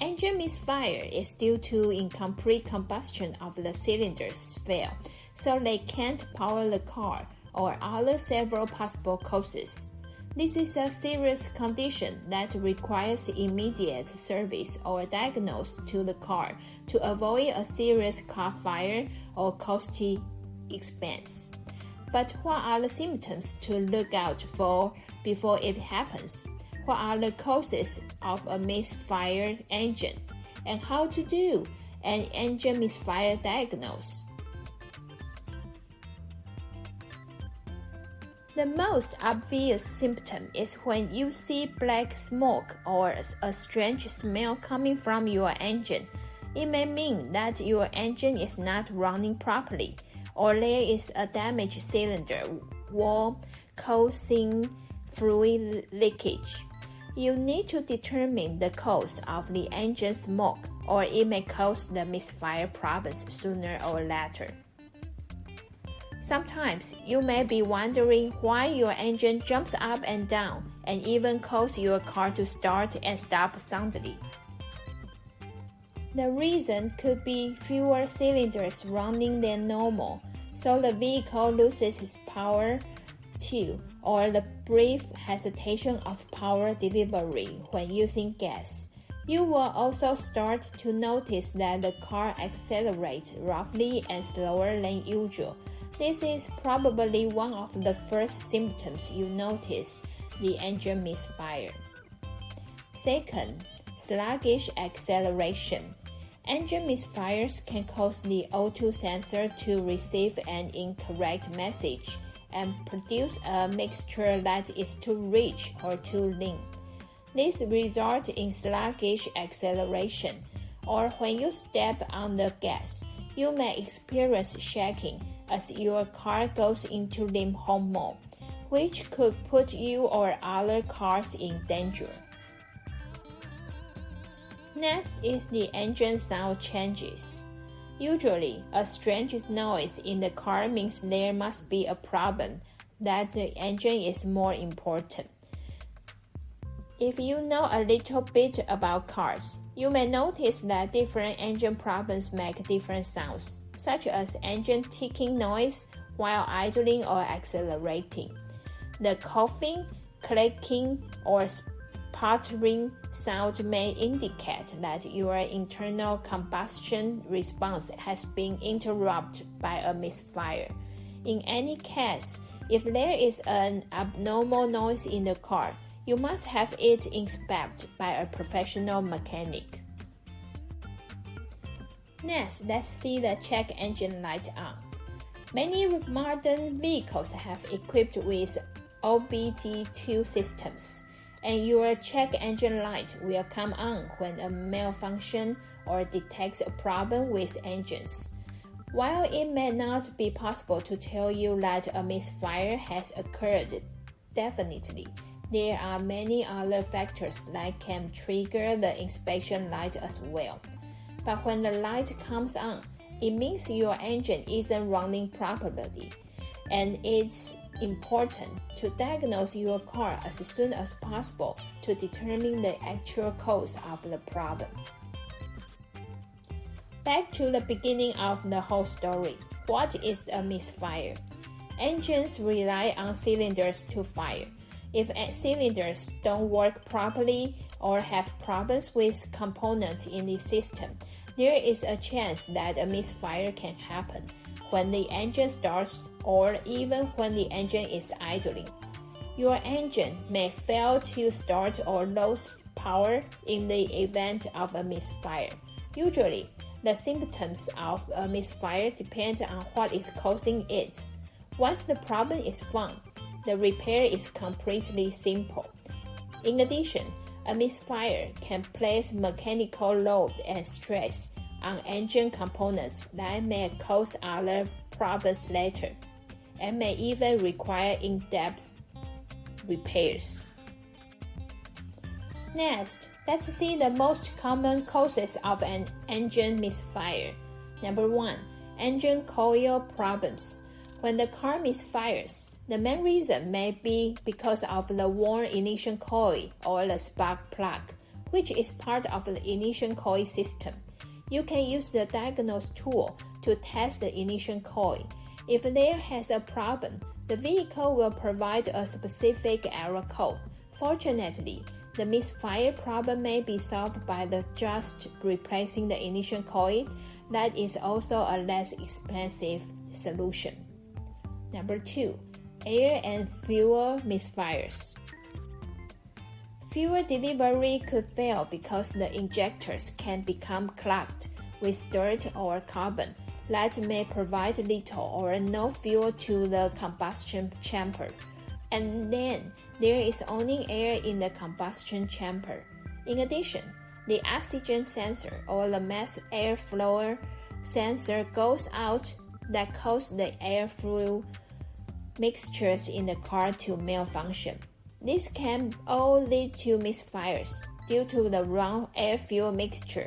Engine misfire is due to incomplete combustion of the cylinders fail, so they can't power the car, or other several possible causes. This is a serious condition that requires immediate service or diagnosis to the car to avoid a serious car fire or costly expense. But what are the symptoms to look out for before it happens? What are the causes of a misfired engine? And how to do an engine misfire diagnosis? The most obvious symptom is when you see black smoke or a strange smell coming from your engine. It may mean that your engine is not running properly, or there is a damaged cylinder wall causing fluid leakage. You need to determine the cause of the engine smoke, or it may cause the misfire problems sooner or later. Sometimes you may be wondering why your engine jumps up and down and even cause your car to start and stop suddenly. The reason could be fewer cylinders running than normal, so the vehicle loses its power too, or the brief hesitation of power delivery when using gas. You will also start to notice that the car accelerates roughly and slower than usual. This is probably one of the first symptoms you notice the engine misfire. Second, sluggish acceleration. Engine misfires can cause the O2 sensor to receive an incorrect message and produce a mixture that is too rich or too lean. This results in sluggish acceleration, or when you step on the gas, you may experience shaking as your car goes into limp mode, which could put you or other cars in danger. Next is the engine sound changes. Usually, a strange noise in the car means there must be a problem, that the engine is more important. If you know a little bit about cars, you may notice that different engine problems make different sounds, such as engine ticking noise while idling or accelerating. The coughing, clicking, or sputtering sound may indicate that your internal combustion response has been interrupted by a misfire. In any case, if there is an abnormal noise in the car, you must have it inspected by a professional mechanic. Next, let's see the check engine light on. Many modern vehicles have equipped with OBD2 systems, and your check engine light will come on when a malfunction or detects a problem with engines. While it may not be possible to tell you that a misfire has occurred definitely, there are many other factors that can trigger the inspection light as well. But when the light comes on, it means your engine isn't running properly, and it's important to diagnose your car as soon as possible to determine the actual cause of the problem. Back to the beginning of the whole story. What is a misfire? Engines rely on cylinders to fire. If cylinders don't work properly or have problems with components in the system, there is a chance that a misfire can happen when the engine starts or even when the engine is idling. Your engine may fail to start or lose power in the event of a misfire. Usually, the symptoms of a misfire depend on what is causing it. Once the problem is found, the repair is completely simple. In addition, a misfire can place mechanical load and stress on engine components that may cause other problems later, and may even require in-depth repairs. Next, let's see the most common causes of an engine misfire. Number 1, engine coil problems. When the car misfires, the main reason may be because of the worn ignition coil or the spark plug, which is part of the ignition coil system. You can use the diagnose tool to test the ignition coil. If there has a problem, the vehicle will provide a specific error code. Fortunately, the misfire problem may be solved by just replacing the ignition coil. That is also a less expensive solution. Number 2, air and fuel misfires. Fuel delivery could fail because the injectors can become clogged with dirt or carbon that may provide little or no fuel to the combustion chamber. And then there is only air in the combustion chamber. In addition, the oxygen sensor or the mass airflow sensor goes out. That causes the air-fuel mixtures in the car to malfunction. This can all lead to misfires due to the wrong air-fuel mixture.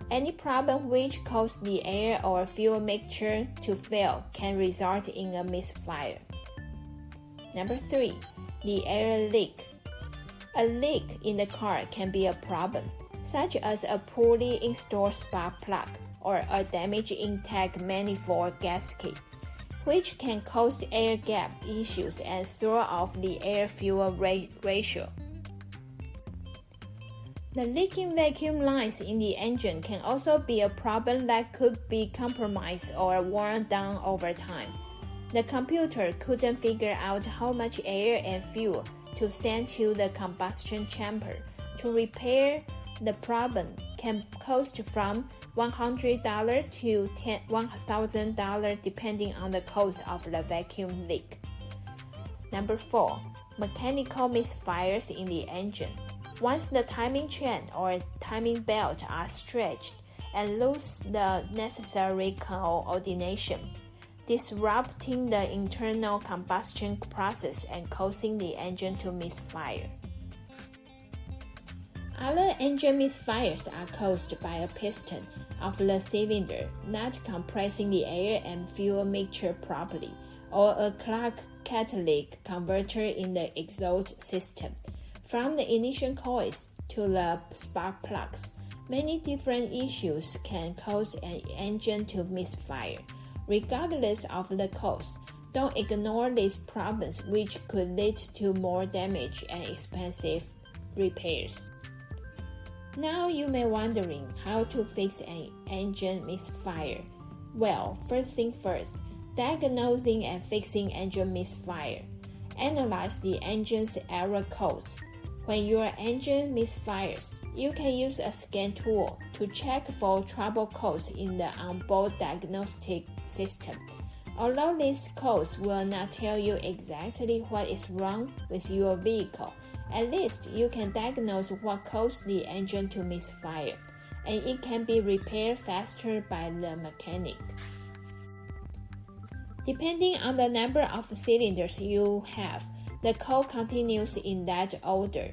Any problem which causes the air or fuel mixture to fail can result in a misfire. Number 3, the air leak. A leak in the car can be a problem, such as a poorly installed spark plug or a damaged intake manifold gasket, which can cause air gap issues and throw off the air-fuel ratio. The leaking vacuum lines in the engine can also be a problem that could be compromised or worn down over time. The computer couldn't figure out how much air and fuel to send to the combustion chamber. To repair the problem can cost from $100 to $1,000 depending on the cause of the vacuum leak. Number 4, mechanical misfires in the engine. Once the timing chain or timing belt are stretched and lose the necessary coordination, disrupting the internal combustion process and causing the engine to misfire. Other engine misfires are caused by a piston of the cylinder not compressing the air and fuel mixture properly, or a clogged catalytic converter in the exhaust system. From the ignition coils to the spark plugs, many different issues can cause an engine to misfire. Regardless of the cause, don't ignore these problems, which could lead to more damage and expensive repairs. Now you may be wondering how to fix an engine misfire. Well, first thing first, diagnosing and fixing engine misfire. Analyze the engine's error codes. When your engine misfires, you can use a scan tool to check for trouble codes in the onboard diagnostic system. Although these codes will not tell you exactly what is wrong with your vehicle, at least you can diagnose what caused the engine to misfire, and it can be repaired faster by the mechanic. Depending on the number of cylinders you have, the code continues in that order.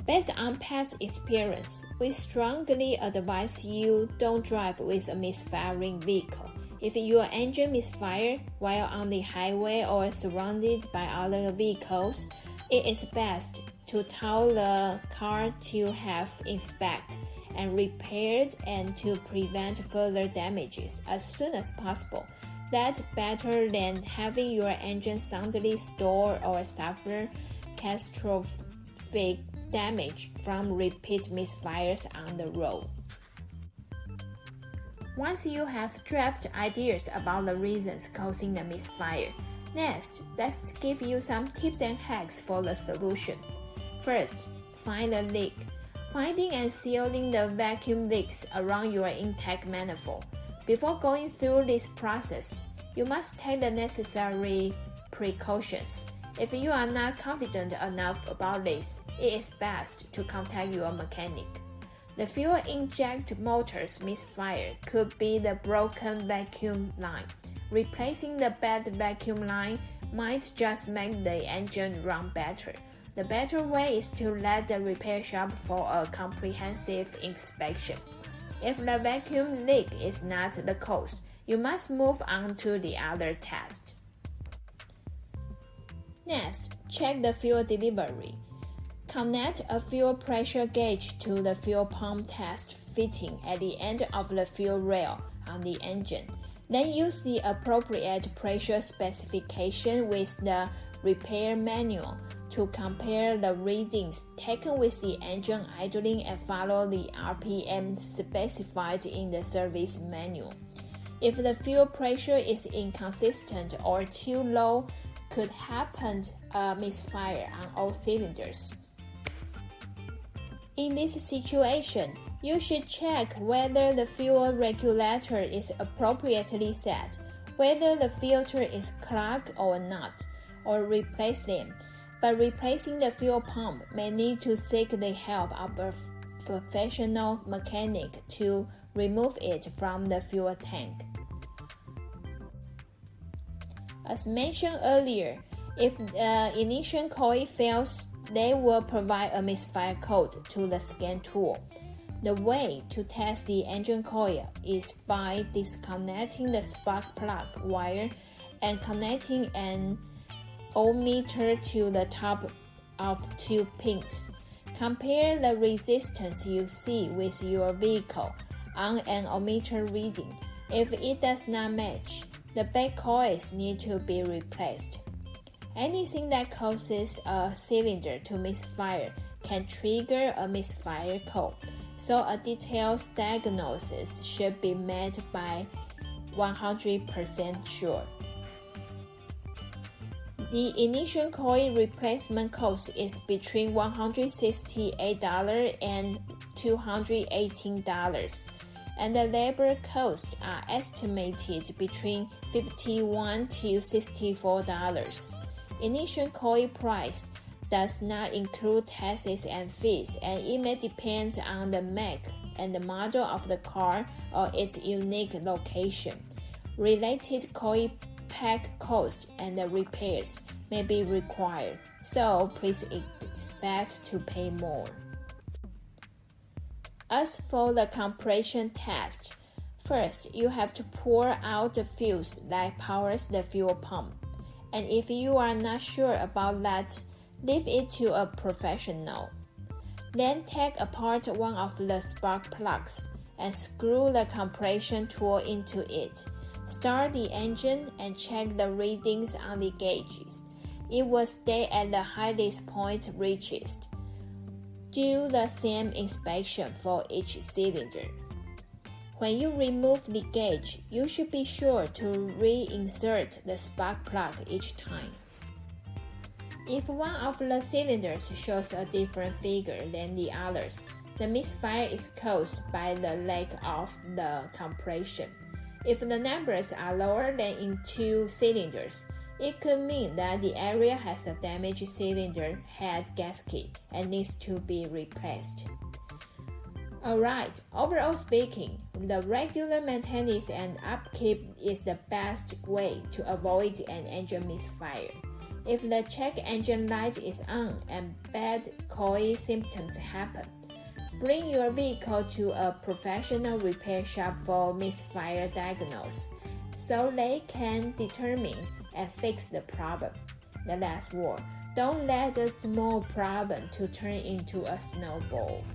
Based on past experience, we strongly advise you don't drive with a misfiring vehicle. If your engine misfires while on the highway or surrounded by other vehicles, it is best to tow the car to have inspected and repaired and to prevent further damages as soon as possible. That's better than having your engine suddenly stall or suffer catastrophic damage from repeat misfires on the road. Once you have draft ideas about the reasons causing the misfire, next, let's give you some tips and hacks for the solution. First, find the leak. Finding and sealing the vacuum leaks around your intake manifold. Before going through this process, you must take the necessary precautions. If you are not confident enough about this, it is best to contact your mechanic. The fuel inject motor's misfire could be the broken vacuum line. Replacing the bad vacuum line might just make the engine run better. The better way is to let the repair shop for a comprehensive inspection. If the vacuum leak is not the cause, you must move on to the other test. Next, check the fuel delivery. Connect a fuel pressure gauge to the fuel pump test fitting at the end of the fuel rail on the engine. Then use the appropriate pressure specification with the repair manual to compare the readings taken with the engine idling and follow the RPM specified in the service manual. If the fuel pressure is inconsistent or too low, could happen a misfire on all cylinders. In this situation, you should check whether the fuel regulator is appropriately set, whether the filter is clogged or not, or replace them. But replacing the fuel pump may need to seek the help of a professional mechanic to remove it from the fuel tank. As mentioned earlier, if the ignition coil fails, they will provide a misfire code to the scan tool. The way to test the engine coil is by disconnecting the spark plug wire and connecting an ohmmeter to the top of 2 pins. Compare the resistance you see with your vehicle on an ohmmeter reading. If it does not match, the back coils need to be replaced. Anything that causes a cylinder to misfire can trigger a misfire code, so a detailed diagnosis should be made by 100% sure. The ignition coil replacement cost is between $168 and $218, and the labor costs are estimated between $51 to $64. Ignition coil price does not include taxes and fees, and it may depend on the make and the model of the car or its unique location. Related coil pack costs and the repairs may be required, so please expect to pay more. As for the compression test, first you have to pour out the fuse that powers the fuel pump. And if you are not sure about that, leave it to a professional. Then take apart one of the spark plugs and screw the compression tool into it. Start the engine and check the readings on the gauges. It will stay at the highest point reached. Do the same inspection for each cylinder. When you remove the gauge, you should be sure to reinsert the spark plug each time. If one of the cylinders shows a different figure than the others, the misfire is caused by the lack of the compression. If the numbers are lower than in 2 cylinders, it could mean that the area has a damaged cylinder head gasket and needs to be replaced. Alright, overall speaking, the regular maintenance and upkeep is the best way to avoid an engine misfire. If the check engine light is on and bad coil symptoms happen, bring your vehicle to a professional repair shop for misfire diagnosis, so they can determine and fix the problem. The last word, don't let a small problem to turn into a snowball.